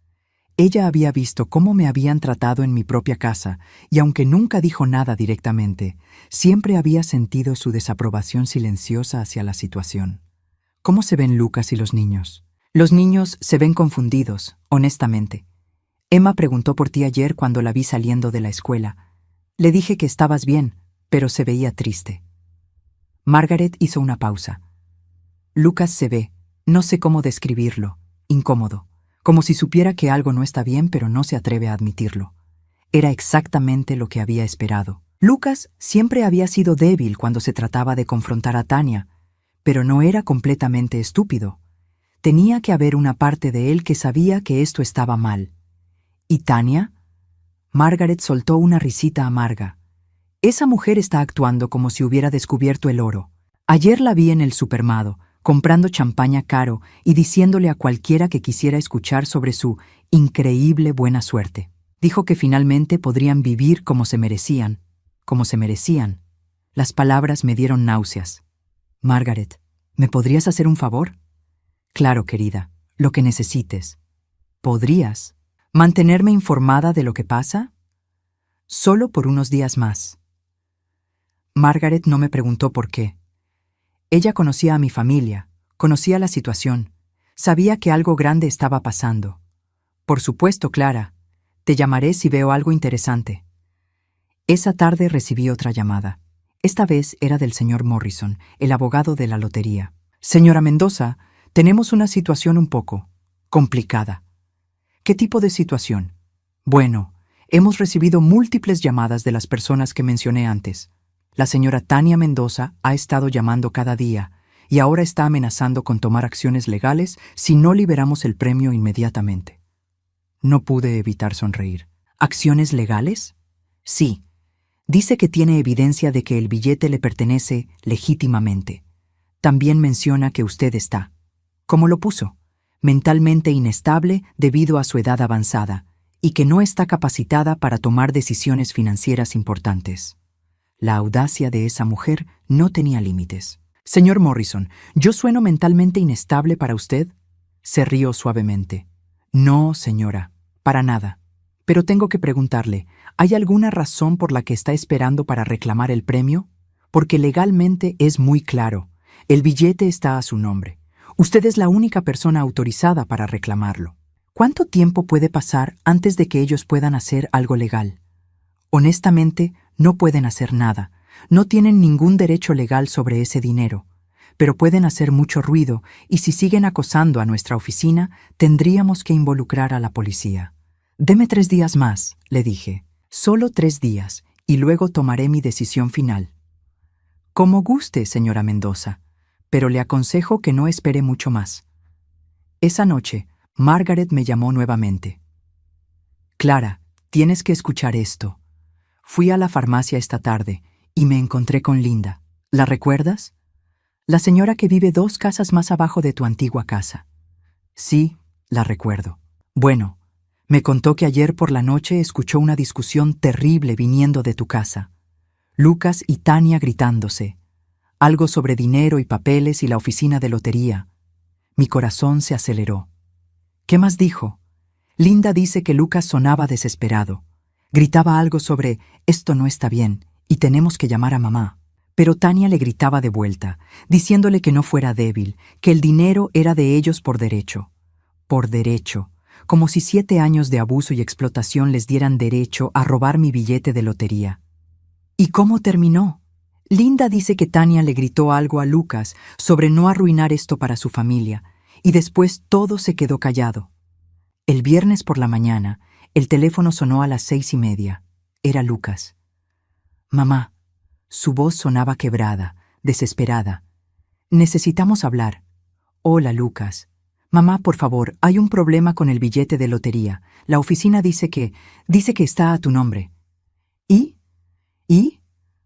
Ella había visto cómo me habían tratado en mi propia casa, y aunque nunca dijo nada directamente, siempre había sentido su desaprobación silenciosa hacia la situación. ¿Cómo se ven Lucas y los niños? Los niños se ven confundidos, honestamente. Emma preguntó por ti ayer cuando la vi saliendo de la escuela. Le dije que estabas bien, pero se veía triste. Margaret hizo una pausa. Lucas se ve, no sé cómo describirlo, incómodo, como si supiera que algo no está bien pero no se atreve a admitirlo. Era exactamente lo que había esperado. Lucas siempre había sido débil cuando se trataba de confrontar a Tania, pero no era completamente estúpido. Tenía que haber una parte de él que sabía que esto estaba mal. ¿Y Tania? Margaret soltó una risita amarga. Esa mujer está actuando como si hubiera descubierto el oro. Ayer la vi en el supermercado, comprando champaña caro y diciéndole a cualquiera que quisiera escuchar sobre su increíble buena suerte. Dijo que finalmente podrían vivir como se merecían. Como se merecían. Las palabras me dieron náuseas. Margaret, ¿me podrías hacer un favor? Claro, querida, lo que necesites. ¿Podrías mantenerme informada de lo que pasa? Solo por unos días más. Margaret no me preguntó por qué. Ella conocía a mi familia, conocía la situación, sabía que algo grande estaba pasando. Por supuesto, Clara, te llamaré si veo algo interesante. Esa tarde recibí otra llamada. Esta vez era del señor Morrison, el abogado de la lotería. Señora Mendoza, tenemos una situación un poco complicada. ¿Qué tipo de situación? Bueno, hemos recibido múltiples llamadas de las personas que mencioné antes. La señora Tania Mendoza ha estado llamando cada día y ahora está amenazando con tomar acciones legales si no liberamos el premio inmediatamente. No pude evitar sonreír. ¿Acciones legales? Sí. Dice que tiene evidencia de que el billete le pertenece legítimamente. También menciona que usted está, como lo puso, mentalmente inestable debido a su edad avanzada y que no está capacitada para tomar decisiones financieras importantes. La audacia de esa mujer no tenía límites. Señor Morrison, ¿yo sueno mentalmente inestable para usted? Se rió suavemente. No, señora, para nada. Pero tengo que preguntarle, ¿hay alguna razón por la que está esperando para reclamar el premio? Porque legalmente es muy claro. El billete está a su nombre. Usted es la única persona autorizada para reclamarlo. ¿Cuánto tiempo puede pasar antes de que ellos puedan hacer algo legal? Honestamente, no pueden hacer nada. No tienen ningún derecho legal sobre ese dinero. Pero pueden hacer mucho ruido y si siguen acosando a nuestra oficina, tendríamos que involucrar a la policía. Deme 3 días más, le dije. Solo 3 días, y luego tomaré mi decisión final. Como guste, señora Mendoza, pero le aconsejo que no espere mucho más. Esa noche, Margaret me llamó nuevamente. Clara, tienes que escuchar esto. Fui a la farmacia esta tarde y me encontré con Linda. ¿La recuerdas? La señora que vive 2 casas más abajo de tu antigua casa. Sí, la recuerdo. Bueno, me contó que ayer por la noche escuchó una discusión terrible viniendo de tu casa. Lucas y Tania gritándose. Algo sobre dinero y papeles y la oficina de lotería. Mi corazón se aceleró. ¿Qué más dijo? Linda dice que Lucas sonaba desesperado. Gritaba algo sobre «esto no está bien y tenemos que llamar a mamá». Pero Tania le gritaba de vuelta, diciéndole que no fuera débil, que el dinero era de ellos por derecho. Por derecho, como si 7 años de abuso y explotación les dieran derecho a robar mi billete de lotería. ¿Y cómo terminó? Linda dice que Tania le gritó algo a Lucas sobre no arruinar esto para su familia, y después todo se quedó callado. El viernes por la mañana, el teléfono sonó a las 6:30. Era Lucas. Mamá. Su voz sonaba quebrada, desesperada. Necesitamos hablar. Hola, Lucas. Mamá, por favor, hay un problema con el billete de lotería. La oficina dice que está a tu nombre. ¿Y? ¿Y?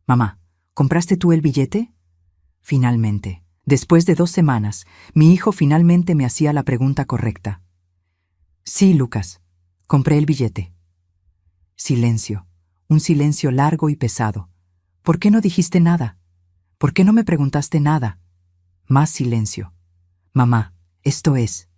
Mamá, ¿compraste tú el billete? Finalmente, después de 2 semanas, mi hijo finalmente me hacía la pregunta correcta. Sí, Lucas, compré el billete. Silencio, un silencio largo y pesado. ¿Por qué no dijiste nada? ¿Por qué no me preguntaste nada? Más silencio. Mamá, esto es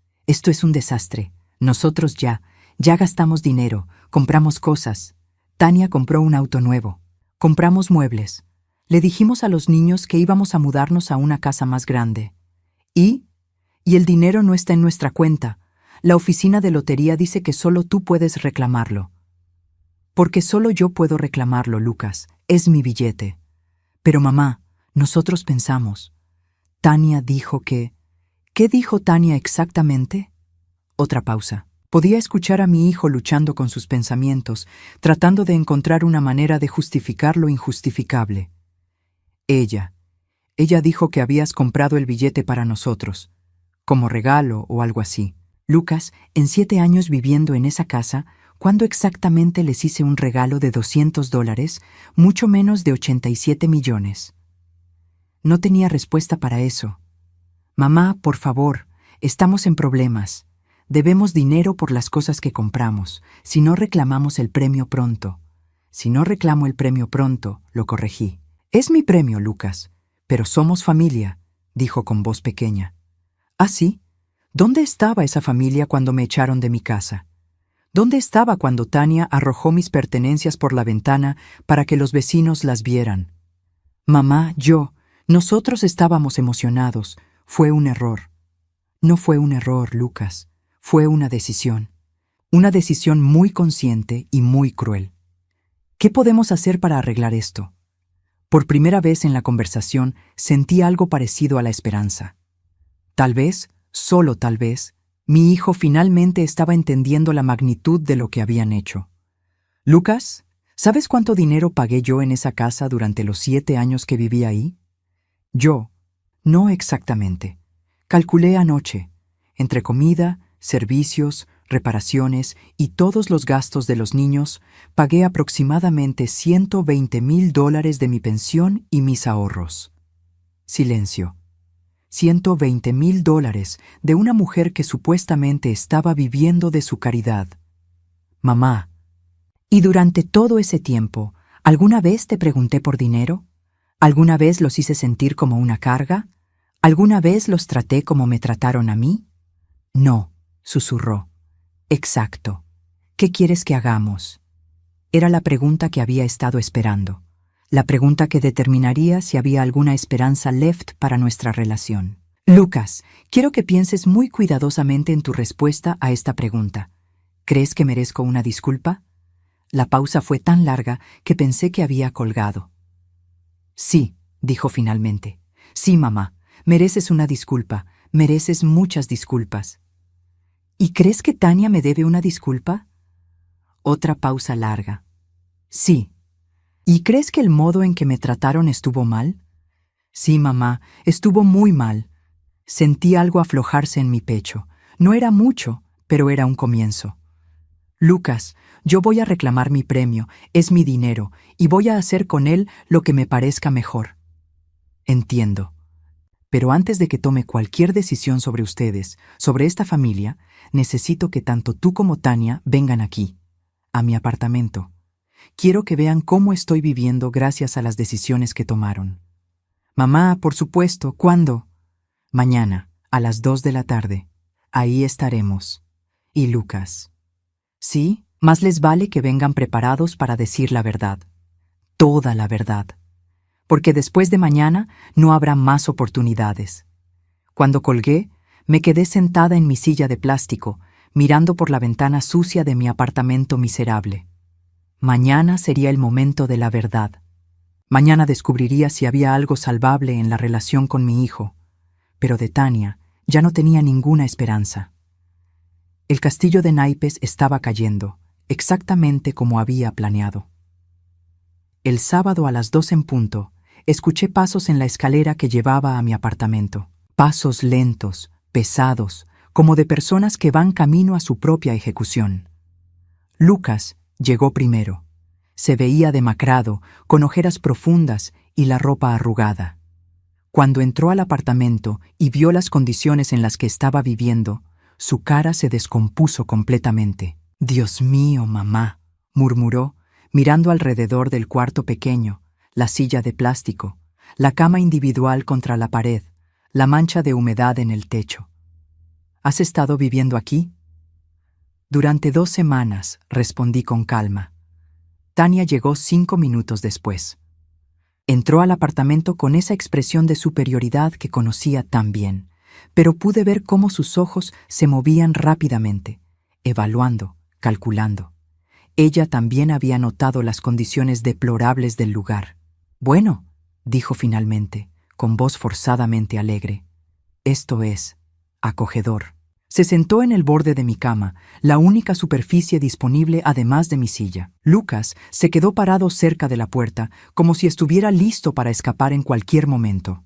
un desastre. Nosotros ya gastamos dinero, compramos cosas. Tania compró un auto nuevo. Compramos muebles. Le dijimos a los niños que íbamos a mudarnos a una casa más grande. ¿Y? Y el dinero no está en nuestra cuenta. La oficina de lotería dice que solo tú puedes reclamarlo. Porque solo yo puedo reclamarlo, Lucas. Es mi billete. Pero mamá, nosotros pensamos. Tania dijo que... ¿Qué dijo Tania exactamente? Otra pausa. Podía escuchar a mi hijo luchando con sus pensamientos, tratando de encontrar una manera de justificar lo injustificable. Ella dijo que habías comprado el billete para nosotros, como regalo o algo así. Lucas, en 7 años viviendo en esa casa, ¿cuándo exactamente les hice un regalo de $200, mucho menos de 87 millones? No tenía respuesta para eso. Mamá, por favor, estamos en problemas. Debemos dinero por las cosas que compramos, si no reclamamos el premio pronto. Si no reclamo el premio pronto, lo corregí. Es mi premio, Lucas, pero somos familia, dijo con voz pequeña. ¿Ah, sí? ¿Dónde estaba esa familia cuando me echaron de mi casa? ¿Dónde estaba cuando Tania arrojó mis pertenencias por la ventana para que los vecinos las vieran? Mamá, nosotros estábamos emocionados. Fue un error. No fue un error, Lucas. Fue una decisión. Una decisión muy consciente y muy cruel. ¿Qué podemos hacer para arreglar esto? Por primera vez en la conversación sentí algo parecido a la esperanza. Tal vez, solo tal vez, mi hijo finalmente estaba entendiendo la magnitud de lo que habían hecho. Lucas, ¿sabes cuánto dinero pagué yo en esa casa durante los 7 años que viví ahí? No exactamente. Calculé anoche, entre comida, servicios, reparaciones y todos los gastos de los niños, pagué aproximadamente $120,000 de mi pensión y mis ahorros. Silencio. $120,000 de una mujer que supuestamente estaba viviendo de su caridad. Mamá. ¿Y durante todo ese tiempo, alguna vez te pregunté por dinero? ¿Alguna vez los hice sentir como una carga? ¿Alguna vez los traté como me trataron a mí? No, susurró. Exacto. ¿Qué quieres que hagamos? Era la pregunta que había estado esperando. La pregunta que determinaría si había alguna esperanza left para nuestra relación. Lucas, quiero que pienses muy cuidadosamente en tu respuesta a esta pregunta. ¿Crees que merezco una disculpa? La pausa fue tan larga que pensé que había colgado. Sí, dijo finalmente. Sí, mamá, mereces una disculpa, mereces muchas disculpas. ¿Y crees que Tania me debe una disculpa? Otra pausa larga. Sí. ¿Y crees que el modo en que me trataron estuvo mal? Sí, mamá, estuvo muy mal. Sentí algo aflojarse en mi pecho. No era mucho, pero era un comienzo. Lucas, yo voy a reclamar mi premio, es mi dinero, y voy a hacer con él lo que me parezca mejor. Entiendo. Pero antes de que tome cualquier decisión sobre ustedes, sobre esta familia, necesito que tanto tú como Tania vengan aquí, a mi apartamento. Quiero que vean cómo estoy viviendo gracias a las decisiones que tomaron. Mamá, por supuesto, ¿cuándo? Mañana, a las 2 de la tarde. Ahí estaremos. Y Lucas. Sí, más les vale que vengan preparados para decir la verdad. Toda la verdad. Porque después de mañana no habrá más oportunidades. Cuando colgué, me quedé sentada en mi silla de plástico, mirando por la ventana sucia de mi apartamento miserable. Mañana sería el momento de la verdad. Mañana descubriría si había algo salvable en la relación con mi hijo, pero de Tania ya no tenía ninguna esperanza. El castillo de naipes estaba cayendo, exactamente como había planeado. El sábado a las 2 en punto, escuché pasos en la escalera que llevaba a mi apartamento. Pasos lentos, pesados, como de personas que van camino a su propia ejecución. Lucas llegó primero. Se veía demacrado, con ojeras profundas y la ropa arrugada. Cuando entró al apartamento y vio las condiciones en las que estaba viviendo, su cara se descompuso completamente. «Dios mío, mamá», murmuró, mirando alrededor del cuarto pequeño, la silla de plástico, la cama individual contra la pared, la mancha de humedad en el techo. «¿Has estado viviendo aquí?» «Durante 2 semanas», respondí con calma. Tania llegó 5 minutos después. Entró al apartamento con esa expresión de superioridad que conocía tan bien, pero pude ver cómo sus ojos se movían rápidamente, evaluando, calculando. Ella también había notado las condiciones deplorables del lugar. «Bueno», dijo finalmente, con voz forzadamente alegre, «esto es acogedor». Se sentó en el borde de mi cama, la única superficie disponible además de mi silla. Lucas se quedó parado cerca de la puerta, como si estuviera listo para escapar en cualquier momento.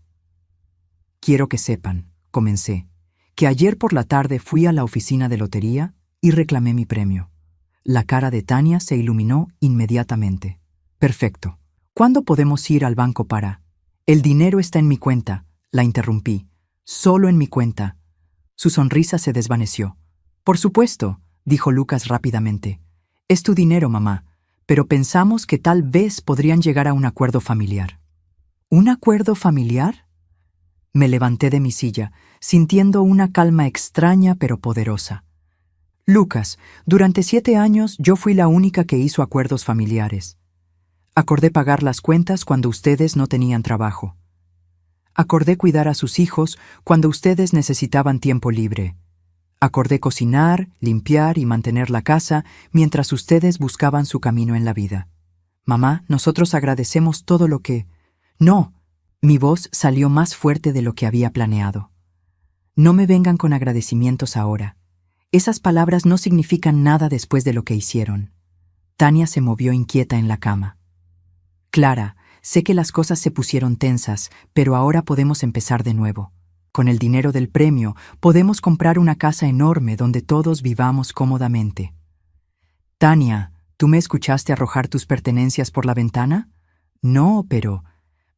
«Quiero que sepan», comencé, «que ayer por la tarde fui a la oficina de lotería y reclamé mi premio». La cara de Tania se iluminó inmediatamente. «Perfecto. ¿Cuándo podemos ir al banco para...?» «El dinero está en mi cuenta», la interrumpí. «Solo en mi cuenta». Su sonrisa se desvaneció. «Por supuesto», dijo Lucas rápidamente. «Es tu dinero, mamá, pero pensamos que tal vez podrían llegar a un acuerdo familiar». «¿Un acuerdo familiar?» Me levanté de mi silla, sintiendo una calma extraña pero poderosa. «Lucas, durante 7 años yo fui la única que hizo acuerdos familiares. Acordé pagar las cuentas cuando ustedes no tenían trabajo. Acordé cuidar a sus hijos cuando ustedes necesitaban tiempo libre. Acordé cocinar, limpiar y mantener la casa mientras ustedes buscaban su camino en la vida. Mamá, nosotros agradecemos todo lo que...» «No», mi voz salió más fuerte de lo que había planeado. «No me vengan con agradecimientos ahora. Esas palabras no significan nada después de lo que hicieron». Tania se movió inquieta en la cama. «Clara, sé que las cosas se pusieron tensas, pero ahora podemos empezar de nuevo. Con el dinero del premio, podemos comprar una casa enorme donde todos vivamos cómodamente». «Tania, ¿tú me escuchaste arrojar tus pertenencias por la ventana?» «No, pero...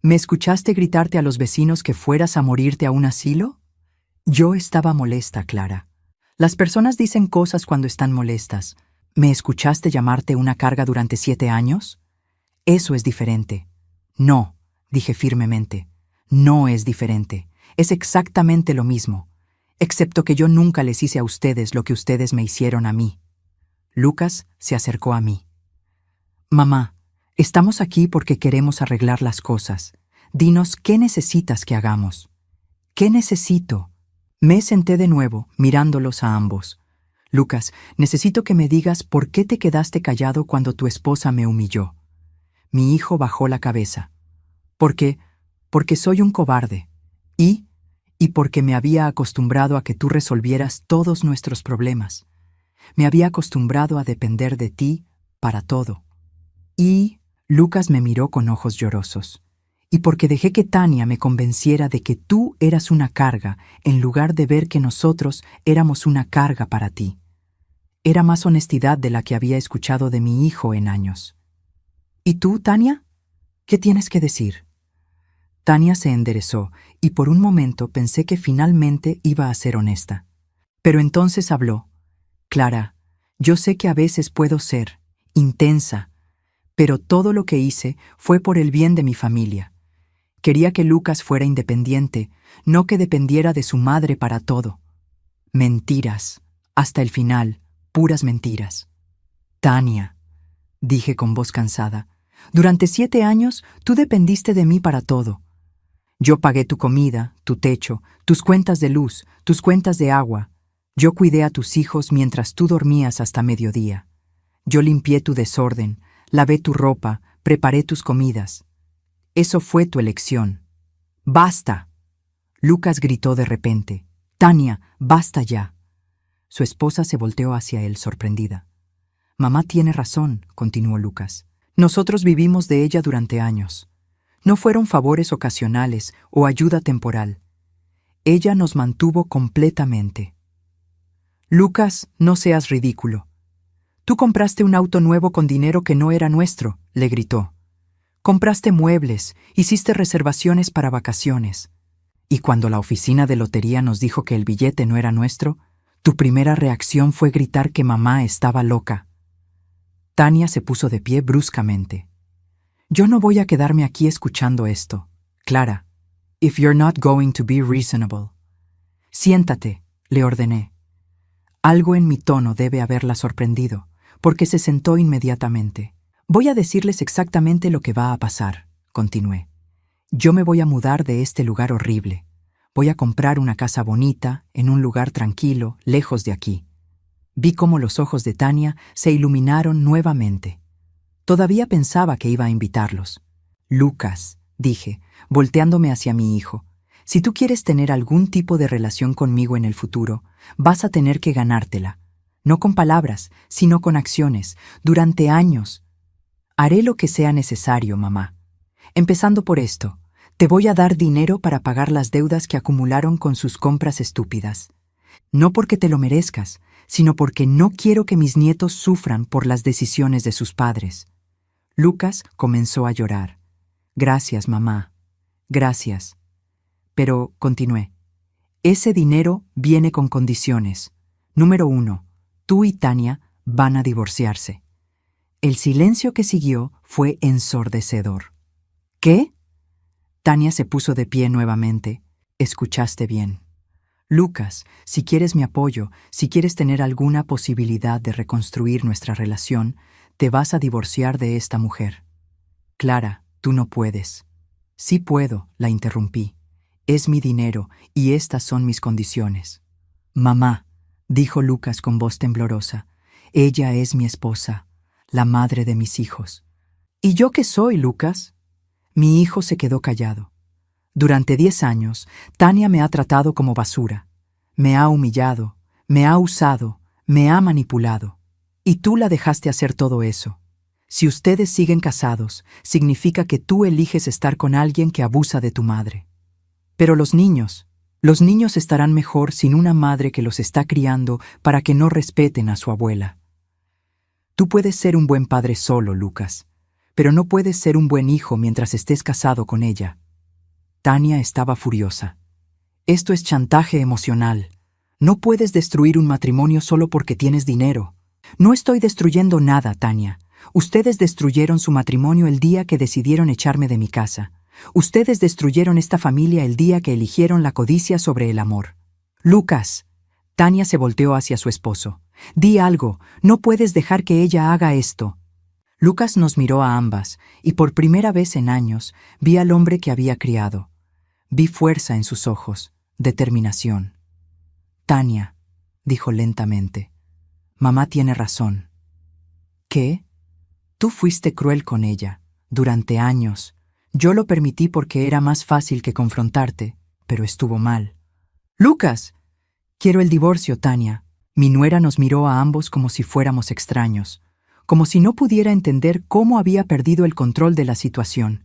¿me escuchaste gritarte a los vecinos que fueras a morirte a un asilo?» Yo estaba molesta, Clara. Las personas dicen cosas cuando están molestas. ¿Me escuchaste llamarte una carga durante 7 años? Eso es diferente. «No», dije firmemente. «No es diferente. Es exactamente lo mismo. Excepto que yo nunca les hice a ustedes lo que ustedes me hicieron a mí». Lucas se acercó a mí. «Mamá, estamos aquí porque queremos arreglar las cosas. Dinos qué necesitas que hagamos». «¿Qué necesito?» Me senté de nuevo, mirándolos a ambos. «Lucas, necesito que me digas por qué te quedaste callado cuando tu esposa me humilló». Mi hijo bajó la cabeza. Porque soy un cobarde. Y porque me había acostumbrado a que tú resolvieras todos nuestros problemas. Me había acostumbrado a depender de ti para todo. Y Lucas me miró con ojos llorosos. Y porque dejé que Tania me convenciera de que tú eras una carga, en lugar de ver que nosotros éramos una carga para ti. Era más honestidad de la que había escuchado de mi hijo en años. ¿Y tú, Tania? ¿Qué tienes que decir?» Tania se enderezó y por un momento pensé que finalmente iba a ser honesta. Pero entonces habló. «Clara, yo sé que a veces puedo ser intensa, pero todo lo que hice fue por el bien de mi familia. Quería que Lucas fuera independiente, no que dependiera de su madre para todo. Mentiras, hasta el final, puras mentiras». «Tania», dije con voz cansada, «durante 7 años tú dependiste de mí para todo. Yo pagué tu comida, tu techo, tus cuentas de luz, tus cuentas de agua. Yo cuidé a tus hijos mientras tú dormías hasta mediodía. Yo limpié tu desorden, lavé tu ropa, preparé tus comidas. Eso fue tu elección». «¡Basta!», Lucas gritó de repente. «Tania, basta ya». Su esposa se volteó hacia él, sorprendida. Mamá tiene razón, continuó Lucas. Nosotros vivimos de ella durante años. No fueron favores ocasionales o ayuda temporal. Ella nos mantuvo completamente. Lucas, no seas ridículo. Tú compraste un auto nuevo con dinero que no era nuestro, le gritó. Compraste muebles, hiciste reservaciones para vacaciones. Y cuando la oficina de lotería nos dijo que el billete no era nuestro, tu primera reacción fue gritar que mamá estaba loca. Tania se puso de pie bruscamente. Yo no voy a quedarme aquí escuchando esto. Clara, if you're not going to be reasonable. Siéntate, le ordené. Algo en mi tono debe haberla sorprendido, porque se sentó inmediatamente. Voy a decirles exactamente lo que va a pasar, continué. Yo me voy a mudar de este lugar horrible. Voy a comprar una casa bonita, en un lugar tranquilo, lejos de aquí. Vi cómo los ojos de Tania se iluminaron nuevamente. Todavía pensaba que iba a invitarlos. Lucas, dije, volteándome hacia mi hijo, si tú quieres tener algún tipo de relación conmigo en el futuro, vas a tener que ganártela. No con palabras, sino con acciones, durante años. Haré lo que sea necesario, mamá. Empezando por esto, te voy a dar dinero para pagar las deudas que acumularon con sus compras estúpidas. No porque te lo merezcas, sino porque no quiero que mis nietos sufran por las decisiones de sus padres. Lucas comenzó a llorar. Gracias, mamá. Gracias. Pero, continué, ese dinero viene con condiciones. Número 1, tú y Tania van a divorciarse. El silencio que siguió fue ensordecedor. ¿Qué? Tania se puso de pie nuevamente. Escuchaste bien. Lucas, si quieres mi apoyo, si quieres tener alguna posibilidad de reconstruir nuestra relación, te vas a divorciar de esta mujer. Clara, tú no puedes. Sí puedo, la interrumpí. Es mi dinero y estas son mis condiciones. Mamá, dijo Lucas con voz temblorosa, ella es mi esposa, la madre de mis hijos. ¿Y yo qué soy, Lucas? Mi hijo se quedó callado. Durante 10 años, Tania me ha tratado como basura. Me ha humillado, me ha usado, me ha manipulado. Y tú la dejaste hacer todo eso. Si ustedes siguen casados, significa que tú eliges estar con alguien que abusa de tu madre. Pero los niños estarán mejor sin una madre que los está criando para que no respeten a su abuela. Tú puedes ser un buen padre solo, Lucas, pero no puedes ser un buen hijo mientras estés casado con ella. Tania estaba furiosa. Esto es chantaje emocional. No puedes destruir un matrimonio solo porque tienes dinero. No estoy destruyendo nada, Tania. Ustedes destruyeron su matrimonio el día que decidieron echarme de mi casa. Ustedes destruyeron esta familia el día que eligieron la codicia sobre el amor. Lucas. Tania se volteó hacia su esposo. Di algo, no puedes dejar que ella haga esto. Lucas nos miró a ambas, y por primera vez en años vi al hombre que había criado. Vi fuerza en sus ojos, determinación. Tania, dijo lentamente, mamá tiene razón. ¿Qué? Tú fuiste cruel con ella, durante años. Yo lo permití porque era más fácil que confrontarte, pero estuvo mal. ¡Lucas! Quiero el divorcio, Tania. Mi nuera nos miró a ambos como si fuéramos extraños, como si no pudiera entender cómo había perdido el control de la situación.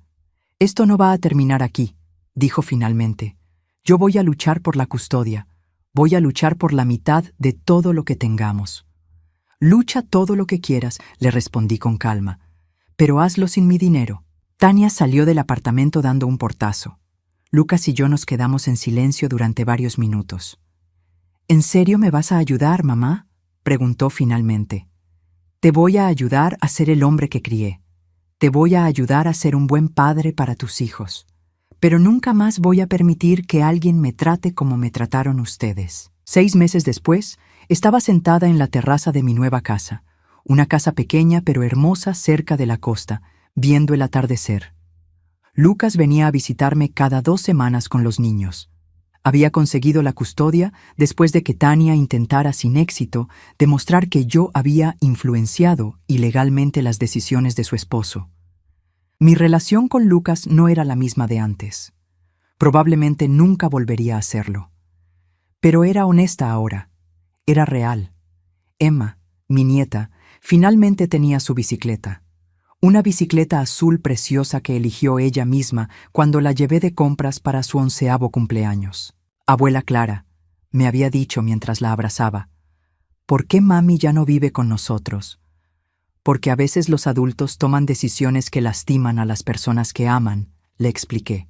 Esto no va a terminar aquí, dijo finalmente. Yo voy a luchar por la custodia. Voy a luchar por la mitad de todo lo que tengamos. Lucha todo lo que quieras, le respondí con calma, pero hazlo sin mi dinero. Tania salió del apartamento dando un portazo. Lucas y yo nos quedamos en silencio durante varios minutos. ¿En serio me vas a ayudar, mamá?, preguntó finalmente. Te voy a ayudar a ser el hombre que crié. Te voy a ayudar a ser un buen padre para tus hijos. Pero nunca más voy a permitir que alguien me trate como me trataron ustedes. 6 meses después, estaba sentada en la terraza de mi nueva casa, una casa pequeña pero hermosa cerca de la costa, viendo el atardecer. Lucas venía a visitarme cada 2 semanas con los niños. Había conseguido la custodia después de que Tania intentara sin éxito demostrar que yo había influenciado ilegalmente las decisiones de su esposo. Mi relación con Lucas no era la misma de antes. Probablemente nunca volvería a hacerlo. Pero era honesta ahora. Era real. Emma, mi nieta, finalmente tenía su bicicleta. Una bicicleta azul preciosa que eligió ella misma cuando la llevé de compras para su 11º cumpleaños. Abuela Clara, me había dicho mientras la abrazaba, ¿por qué mami ya no vive con nosotros? Porque a veces los adultos toman decisiones que lastiman a las personas que aman, le expliqué.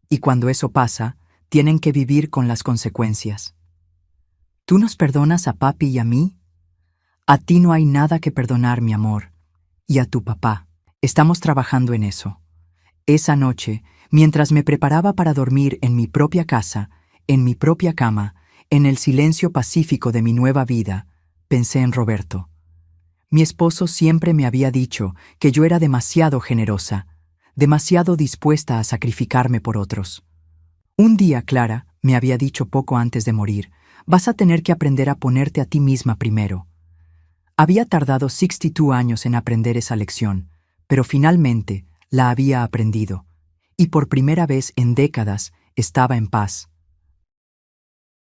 Y cuando eso pasa, tienen que vivir con las consecuencias. ¿Tú nos perdonas a papi y a mí? A ti no hay nada que perdonar, mi amor. Y a tu papá. Estamos trabajando en eso. Esa noche, mientras me preparaba para dormir en mi propia casa, en mi propia cama, en el silencio pacífico de mi nueva vida, pensé en Roberto. Mi esposo siempre me había dicho que yo era demasiado generosa, demasiado dispuesta a sacrificarme por otros. Un día, Clara, me había dicho poco antes de morir, vas a tener que aprender a ponerte a ti misma primero. Había tardado 62 años en aprender esa lección, pero finalmente la había aprendido, y por primera vez en décadas estaba en paz.